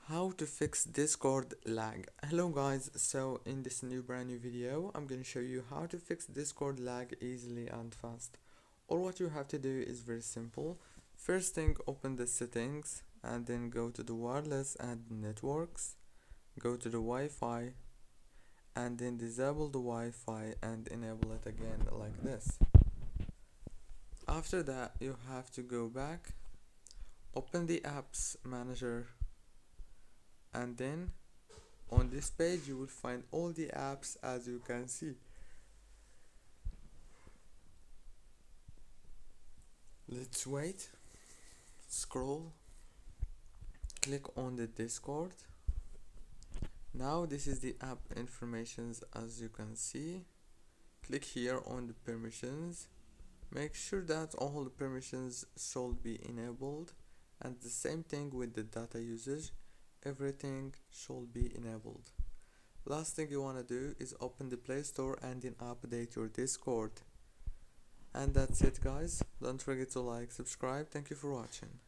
How to fix Discord lag. Hello guys, so in this brand new video I'm going to show you how to fix Discord lag easily and fast. All what you have to do is very simple. First thing, open the settings and then go to the wireless and networks, go to the Wi-Fi and then disable the Wi-Fi and enable it again like this. After that you have to go back, open the apps manager, and then on this page you will find all the apps as you can see. Let's wait, scroll, click on the Discord. Now this is the app informations as you can see. Click here on the permissions, make sure that all the permissions should be enabled, and the same thing with the data usage, everything should be enabled. Last thing you want to do is open the Play Store and then update your Discord. And that's it guys, don't forget to like, subscribe, thank you for watching.